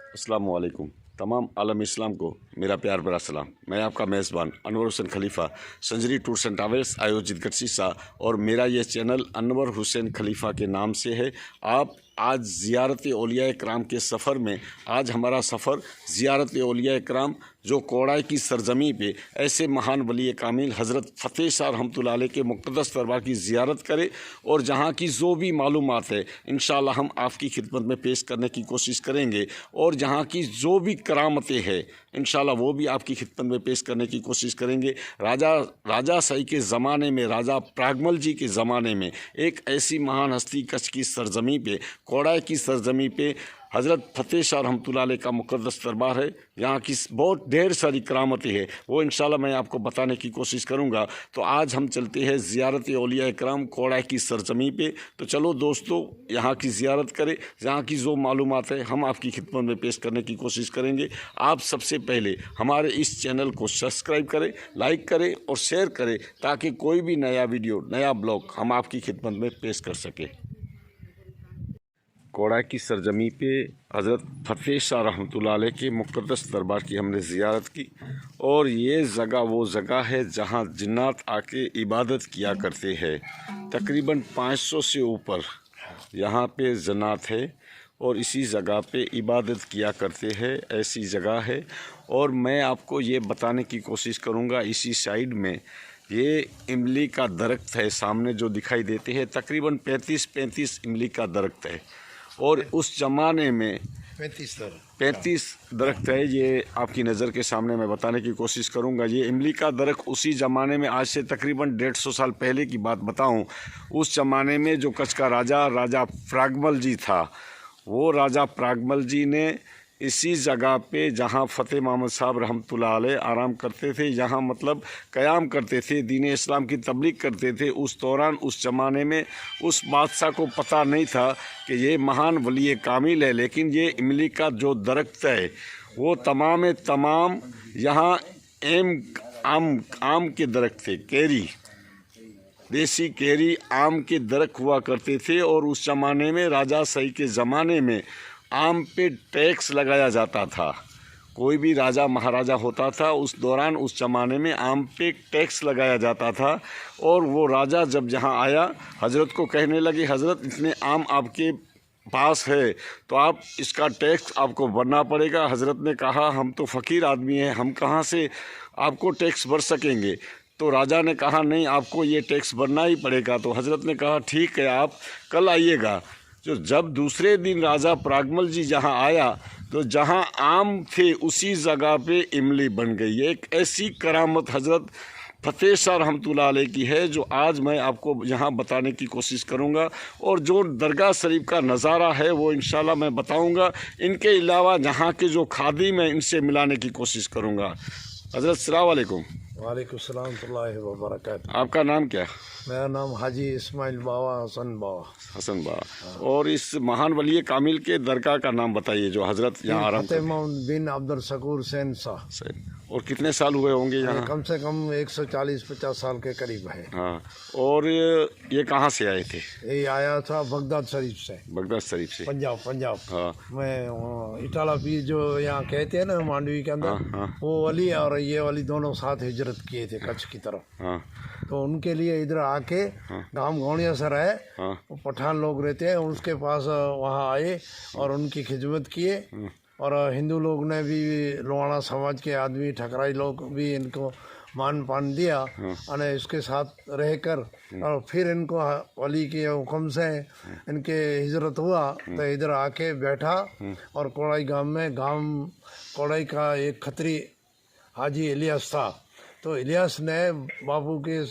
अस्सलामु अलैकुम। तमाम आलम इस्लाम को मेरा प्यार भरा सलाम। मैं आपका मेज़बान अनवर हुसैन खलीफा संजरी टूर्स एंड ट्रैवल्स आयोजित गटसीसा और मेरा ये चैनल अनवर हुसैन खलीफा के नाम से है। आप आज ज़ियारत औलिया इकराम के सफ़र में, आज हमारा सफ़र ज़ियारत औलिया इकराम जो कोड़ाई की सरजमी पे ऐसे महान वली कामिल हज़रत फ़तेह शाह रहमतुल्लाह अलैह के मुक़द्दस दरबार की ज़ियारत करे और जहाँ की जो भी मालूमात है इंशाअल्लाह हम आपकी खिदमत में पेश करने की कोशिश करेंगे और जहाँ की जो भी करामतें हैं इंशाअल्लाह वो भी आपकी खिदमत में पेश करने की कोशिश करेंगे। राजा शाही के ज़माने में, राजा प्रागमल जी के ज़माने में एक ऐसी महान हस्ती कच्छ की सरजमी पे, कोड़ाई की सरजमी पे हज़रत फ़तेह शाह रहमतुल्लाह अलैह का मुक़द्दस दरबार है। यहाँ की बहुत ढेर सारी करामतें हैं, वो इंशाअल्लाह मैं आपको बताने की कोशिश करूँगा। तो आज हम चलते हैं ज़ियारत औलिया इकराम कोड़ाई की सरजमी पे। तो चलो दोस्तों, यहाँ की ज़ियारत करें, जहाँ की जो मालूमात है हम आपकी खिदमत में पेश करने की कोशिश करेंगे। आप सबसे पहले हमारे इस चैनल को सब्सक्राइब करें, लाइक करें और शेयर करें ताकि कोई भी नया वीडियो, नया ब्लॉग हम आपकी खिदमत में पेश कर सकें। कोड़ाई की सरजमी पे हज़रत फ़तेह शाह रहमतुल्लाह अलैह के मुक़द्दस दरबार की हमने ज़ियारत की और ये जगह वो जगह है जहाँ जिन्नात आके इबादत किया करते हैं। तकरीबन 500 से ऊपर यहाँ पे जन्नात है और इसी जगह पे इबादत किया करते हैं, ऐसी जगह है। और मैं आपको ये बताने की कोशिश करूँगा, इसी साइड में ये इमली का दरख्त है, सामने जो दिखाई देते हैं तकरीबन 35 इमली का दरख्त है और उस ज़माने में 35 दरख्त है। ये आपकी नज़र के सामने मैं बताने की कोशिश करूँगा। ये इमली का दरख्त उसी ज़माने में, आज से तकरीबन 150 साल पहले की बात बताऊँ, उस ज़माने में जो कच्छ का राजा प्रागमल जी था, वो राजा प्रागमल जी ने इसी जगह पे जहाँ फ़तेह मोहम्मद साहब रहमतुल्लाह अलैह आराम करते थे, यहाँ मतलब क़याम करते थे, दीन इस्लाम की तबलीग करते थे, उस दौरान उस ज़माने में उस बादशाह को पता नहीं था कि ये महान वली कामिल है। लेकिन ये इमली का जो दरख्त है वो तमाम यहाँ आम के दरख्त थे, कैरी, देसी कैरी आम के दरख्त हुआ करते थे। और उस ज़माने में राजा शाही के ज़माने में आम पे टैक्स लगाया जाता था। कोई भी राजा महाराजा होता था उस दौरान, उस ज़माने में आम पे टैक्स लगाया जाता था। और वो राजा जब जहाँ आया, हज़रत को कहने लगे, हज़रत इतने आम आपके पास है तो आप इसका टैक्स आपको भरना पड़ेगा। हज़रत ने कहा, हम तो फ़कीर आदमी हैं, हम कहाँ से आपको टैक्स भर सकेंगे। तो राजा ने कहा, नहीं, आपको ये टैक्स भरना ही पड़ेगा। तो हज़रत ने कहा, ठीक है, आप कल आइएगा। जो जब दूसरे दिन राजा प्रागमल जी जहाँ आया तो जहाँ आम थे उसी जगह पे इमली बन गई। एक ऐसी करामत हज़रत फ़तेह शाह रहमतुल्लाह अलैह की है जो आज मैं आपको यहाँ बताने की कोशिश करूँगा। और जो दरगाह शरीफ का नज़ारा है वो इंशाल्लाह मैं बताऊँगा। इनके अलावा जहाँ के जो खादिम हैं इनसे मिलाने की कोशिश करूँगा। हज़रत अस्सलाम वालेकुम। वालेकुम सलाम वरहमतुल्लाहि वबरकातुहू। आपका नाम क्या? मेरा नाम हाजी इस्माइल बावा हसन बावा। और इस महान वली कामिल के दरगाह का नाम बताइए जो हज़रत यहाँ आराम फ़तेह मोहम्मद बिन अब्दुल शकूर सेन शाह। और कितने साल हुए होंगे यहाँ? कम से कम 140-50 साल के करीब है। हाँ, और ये कहाँ से आए थे? ये आया था बगदाद शरीफ से। बगदाद शरीफ से, पंजाब। हाँ। मैं इटाला पीर जो यहाँ कहते हैं ना मांडवी के अंदर, हाँ। वो वली और ये वली दोनों साथ हिजरत किए थे कच्छ की तरफ। हाँ। तो उनके लिए इधर आके गांव गौड़िया से रहे, वो पठान लोग रहते हैं, उसके पास वहाँ आए और उनकी खिदमत किए। और हिंदू लोग ने भी, लोहाना समाज के आदमी, ठकराई लोग भी इनको मान पान दिया और इसके साथ रहकर और फिर इनको वली के हुक्म से इनके हिजरत हुआ तो इधर आके बैठा। और कोड़ाई कोड़ाई का एक खत्री हाजी इलियास था, तो इलियास ने बापू के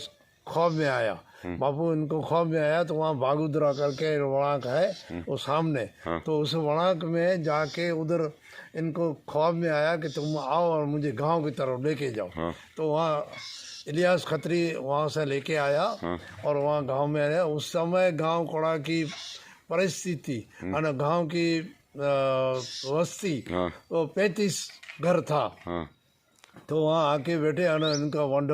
ख्वाब में आया। बापू इनको ख्वाब में आया तो वहाँ बागुदरा करके वणाक है वो सामने। तो उस वणाक में जाके उधर इनको ख्वाब में आया कि तुम आओ और मुझे गांव की तरफ लेके जाओ। तो वहाँ इलियास खत्री वहाँ से लेके आया और वहाँ गांव में आया। उस समय गांव कोड़ा की परिस्थिति और गांव की बस्ती वो 35 घर था। तो वहाँ आके बैठे और इनका वंड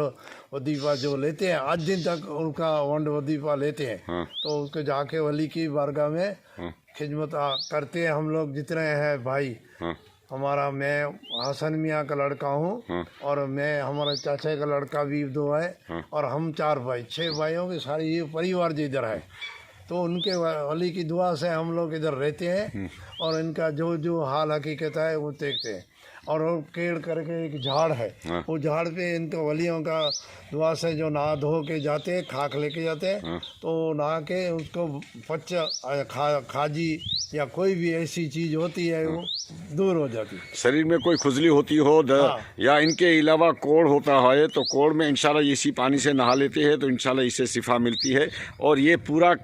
वदीफा जो लेते हैं, आज दिन तक उनका वंड वदीफा लेते हैं। तो उसके जाके वली की बारगाह में खिदमत करते हैं हम लोग जितने हैं भाई। हमारा मैं हसन मियाँ का लड़का हूँ और मैं हमारे चाचा का लड़का भी 2 है और हम 4 भाई 6 भाइयों के सारे ये परिवार जो इधर है। तो उनके वली की दुआ से हम लोग इधर रहते हैं और इनका जो जो हाल हकीकत है वो देखते हैं। और वो केड़ करके एक झाड़ है, वो झाड़ पे इनके वलियों का दुआ से जो नहा धो के जाते हैं, खाक लेके जाते हैं, तो नहा के उसको खाजी या कोई भी ऐसी चीज़ होती है वो दूर हो जाती है। शरीर में कोई खुजली होती हो या इनके अलावा कोढ़ होता है तो कोढ़ में इंशाल्लाह इसी पानी से नहा लेते हैं तो इंशाल्लाह इससे शिफा मिलती है। और ये पूरा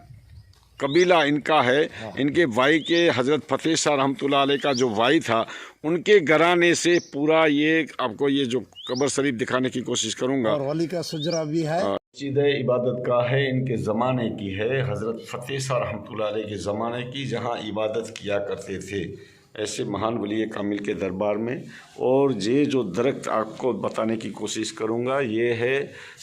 कबीला इनका है, इनके भाई के हज़रत फतेह शाह रहमतुल्लाह अलैह का जो भाई था उनके घराने से पूरा ये आपको ये जो कब्र शरीफ दिखाने की कोशिश करूंगा। और वली का सुजरा भी है, मस्जिद इबादत का है, इनके ज़माने की है, हज़रत फतेह शाह रहमतुल्लाह अलैह के ज़माने की, जहाँ इबादत किया करते थे ऐसे महान वली कामिल के दरबार में। और ये जो दरख्त आपको बताने की कोशिश करूँगा, ये है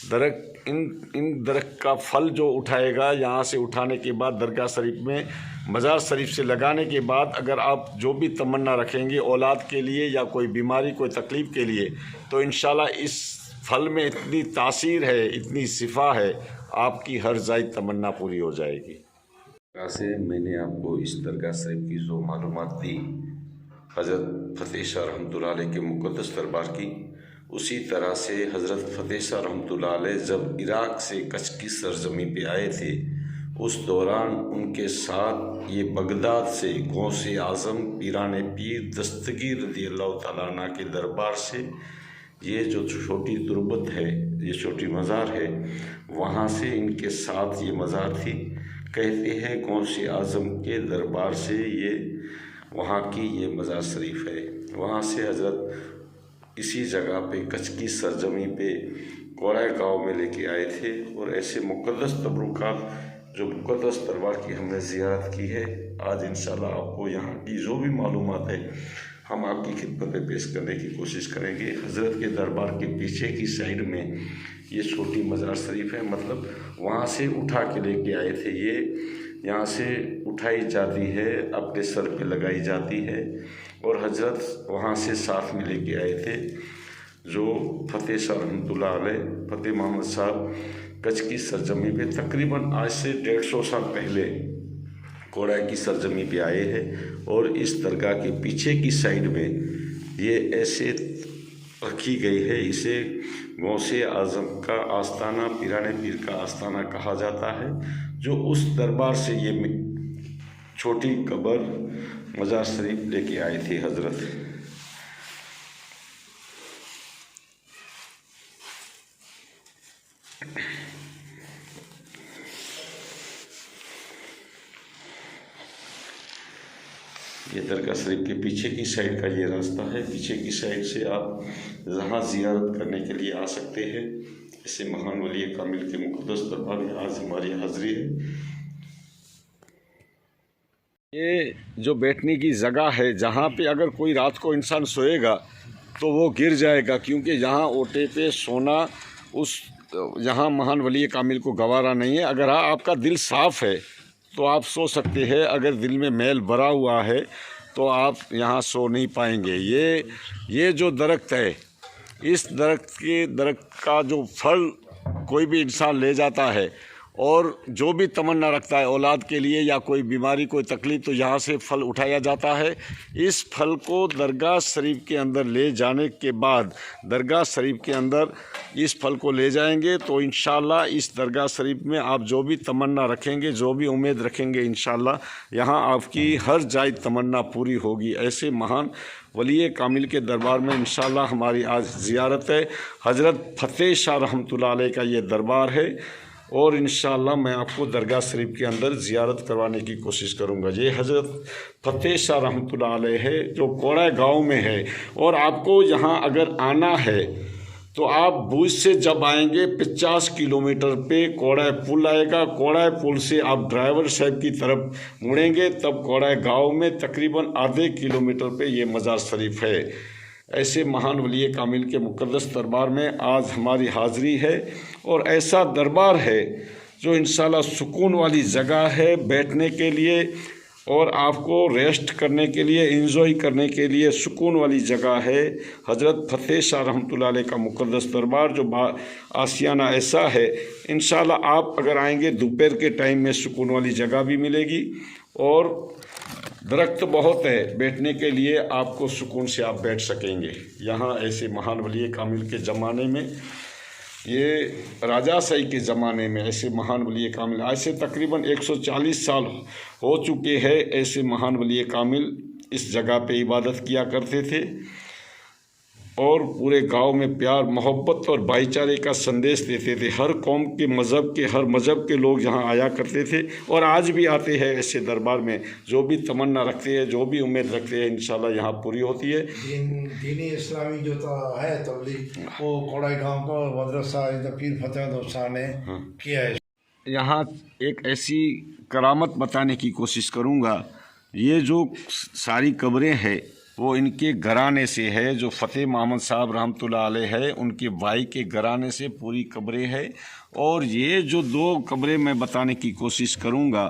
दरख्त। इन दरख्त का फल जो उठाएगा, यहाँ से उठाने के बाद दरगाह शरीफ में मज़ार शरीफ से लगाने के बाद अगर आप जो भी तमन्ना रखेंगे औलाद के लिए या कोई बीमारी कोई तकलीफ़ के लिए, तो इंशाल्लाह इस फल में इतनी तासीर है, इतनी शिफा है, आपकी हर जायज़ तमन्ना पूरी हो जाएगी। से मैंने आपको इस दरगाह शरीफ की जो मालूमात दी हज़रत फतेह शाह रहमतुल्लाह अलैह के मुक़द्दस दरबार की, उसी तरह से हज़रत फतेह शाह रहमतुल्लाह अलैह जब इराक़ से कच्छ की सरजमी पे आए थे, उस दौरान उनके साथ ये बगदाद से गौसे आज़म पीराने पीर दस्तगीर रज़ियल्लाहु तआला अन्हु के दरबार से ये जो छोटी तुरबत है, ये छोटी मज़ार है, वहाँ से इनके साथ ये मज़ार थी। कहते हैं गौसे आज़म के दरबार से ये वहाँ की ये मज़ार शरीफ है। वहाँ से हज़रत इसी जगह पे कच्छ की सरजमी पे कोड़ाई गाँव में लेके आए थे। और ऐसे मुक़द्दस तबरुकात जो मुक़द्दस दरबार की हमने ज़ियारत की है, आज इंशाल्लाह आपको यहाँ की जो भी मालूमात है हम आपकी खिदमत में पेश करने की कोशिश करेंगे। हज़रत के दरबार के पीछे की साइड में ये छोटी मज़ार शरीफ है, मतलब वहाँ से उठा के लेके आए थे। ये यहाँ से उठाई जाती है, अपने सर पे लगाई जाती है और हज़रत वहाँ से साथ में लेके आए थे। जो फतेह शाह रहमतुल्लाह अलैह फतेह मोहम्मद साहब कच्छ की सरजमी पे तकरीबन आज से 150 साल पहले कोड़ाई की सरजमी पे आए हैं। और इस दरगाह के पीछे की साइड में ये ऐसे रखी गई है, इसे गौसे आज़म का आस्ताना, पीराने पीर का आस्ताना कहा जाता है, जो उस दरबार से ये छोटी कब्र मज़ार शरीफ लेके आए थे हज़रत। ये दरगाह शरीफ के पीछे की साइड का ये रास्ता है। पीछे की साइड से आप जहाँ ज़ियारत करने के लिए आ सकते हैं। ऐसे महान वली कामिल के मुक़द्दस दरबार में आज हमारी हाज़िरी है। ये जो बैठने की जगह है, जहाँ पे अगर कोई रात को इंसान सोएगा तो वो गिर जाएगा, क्योंकि यहाँ ओटे पे सोना उस यहाँ महान वली कामिल को गवारा नहीं है। अगर हाँ आपका दिल साफ़ है तो आप सो सकते हैं, अगर दिल में मैल भरा हुआ है तो आप यहाँ सो नहीं पाएंगे। ये जो दरख्त है, इस दरख्त का जो फल कोई भी इंसान ले जाता है और जो भी तमन्ना रखता है औलाद के लिए या कोई बीमारी कोई तकलीफ़, तो यहाँ से फल उठाया जाता है। इस फल को दरगाह शरीफ के अंदर ले जाने के बाद, दरगाह शरीफ के अंदर इस फल को ले जाएंगे तो इंशाल्लाह इस दरगाह शरीफ में आप जो भी तमन्ना रखेंगे, जो भी उम्मीद रखेंगे, इंशाल्लाह यहाँ आपकी हर जायज़ तमन्ना पूरी होगी। ऐसे महान वली कामिल के दरबार में इंशाल्लाह हमारी आज ज़ियारत है। हज़रत फतेह शाह रहमतुल्लाह अलैह का ये दरबार है और इंशाअल्लाह मैं आपको दरगाह शरीफ के अंदर ज़ियारत करवाने की कोशिश करूंगा। ये हज़रत फतेह शाह रहमतुल्लाह अलैह है जो कोड़ाई गांव में है। और आपको यहाँ अगर आना है तो आप भुज से जब आएंगे 50 किलोमीटर पे कोड़ाई पुल आएगा। कोड़ाई पुल से आप ड्राइवर साहब की तरफ मुड़ेंगे, तब कोड़ाई गाँव में तकरीबन आधे किलोमीटर पे ये मज़ार शरीफ है। ऐसे महान वली कामिल के मुक़द्दस दरबार में आज हमारी हाज़िरी है। और ऐसा दरबार है जो इंशाल्लाह सुकून वाली जगह है बैठने के लिए। और आपको रेस्ट करने के लिए, एंजॉय करने के लिए सुकून वाली जगह है हज़रत फ़तेह शाह रहमतुल्लाह अलैह का मुक़द्दस दरबार, जो आशियाना ऐसा है। इंशाल्लाह आप अगर आएंगे दोपहर के टाइम में सुकून वाली जगह भी मिलेगी और दरख्त बहुत है बैठने के लिए, आपको सुकून से आप बैठ सकेंगे। यहाँ ऐसे महान वली कामिल के ज़माने में, ये राजाशाही के ज़माने में ऐसे महान वली कामिल, आज से तकरीबन 140 साल हो चुके हैं, ऐसे महान वली कामिल इस जगह पे इबादत किया करते थे और पूरे गांव में प्यार मोहब्बत और भाईचारे का संदेश देते थे। हर कौम के हर मज़हब के लोग यहाँ आया करते थे और आज भी आते हैं ऐसे दरबार में। जो भी तमन्ना रखते हैं, जो भी उम्मीद रखते हैं, इंशाल्लाह यहाँ पूरी होती है। दीनी इस्लामी जो है तबलीग, वो कोड़ाई गांव का मदरसा पीर फतेह शाह ने किया है। यहाँ एक ऐसी करामत बताने की कोशिश करूँगा। ये जो सारी कब्रें हैं वो इनके घराने से है, जो फ़तेह मोहम्मद साहब रहमतुल्लाह अलैह है उनके भाई के घराने से पूरी कब्रें हैं। और ये जो 2 कब्रें मैं बताने की कोशिश करूँगा,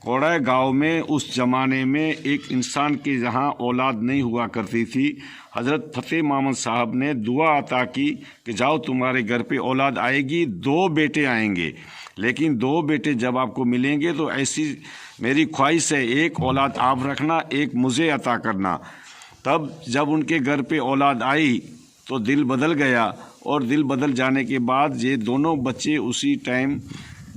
कोड़ाई गांव में उस ज़माने में एक इंसान के जहाँ औलाद नहीं हुआ करती थी, हज़रत फ़तेह मोहम्मद साहब ने दुआ अता की कि जाओ तुम्हारे घर पे औलाद आएगी, 2 बेटे आएंगे, लेकिन 2 बेटे जब आपको मिलेंगे तो ऐसी मेरी ख्वाहिश है, एक औलाद आप रखना, एक मुझे अता करना। तब जब उनके घर पे औलाद आई तो दिल बदल गया और दिल बदल जाने के बाद ये दोनों बच्चे उसी टाइम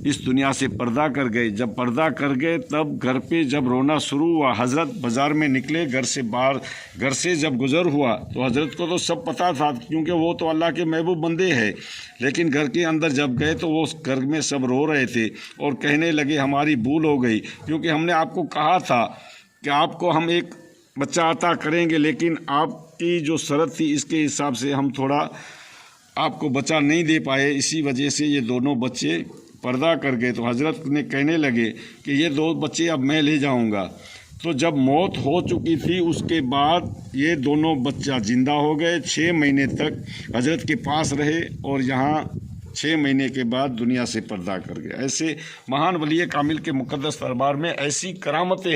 इस दुनिया से पर्दा कर गए। जब पर्दा कर गए तब घर पे जब रोना शुरू हुआ, हज़रत बाज़ार में निकले, घर से बाहर, घर से जब गुज़र हुआ तो हज़रत को तो सब पता था क्योंकि वो तो अल्लाह के महबूब बंदे हैं, लेकिन घर के अंदर जब गए तो वो घर में सब रो रहे थे और कहने लगे हमारी भूल हो गई, क्योंकि हमने आपको कहा था कि आपको हम एक बच्चा अता करेंगे, लेकिन आपकी जो शर्त थी इसके हिसाब से हम थोड़ा आपको बच्चा नहीं दे पाए, इसी वजह से ये दोनों बच्चे पर्दा कर गए। तो हज़रत ने कहने लगे कि ये 2 बच्चे अब मैं ले जाऊंगा। तो जब मौत हो चुकी थी उसके बाद ये दोनों बच्चा ज़िंदा हो गए, 6 महीने तक हज़रत के पास रहे और यहाँ 6 महीने के बाद दुनिया से पर्दा कर गए। ऐसे महान वली कामिल के मुक़द्दस दरबार में ऐसी करामतें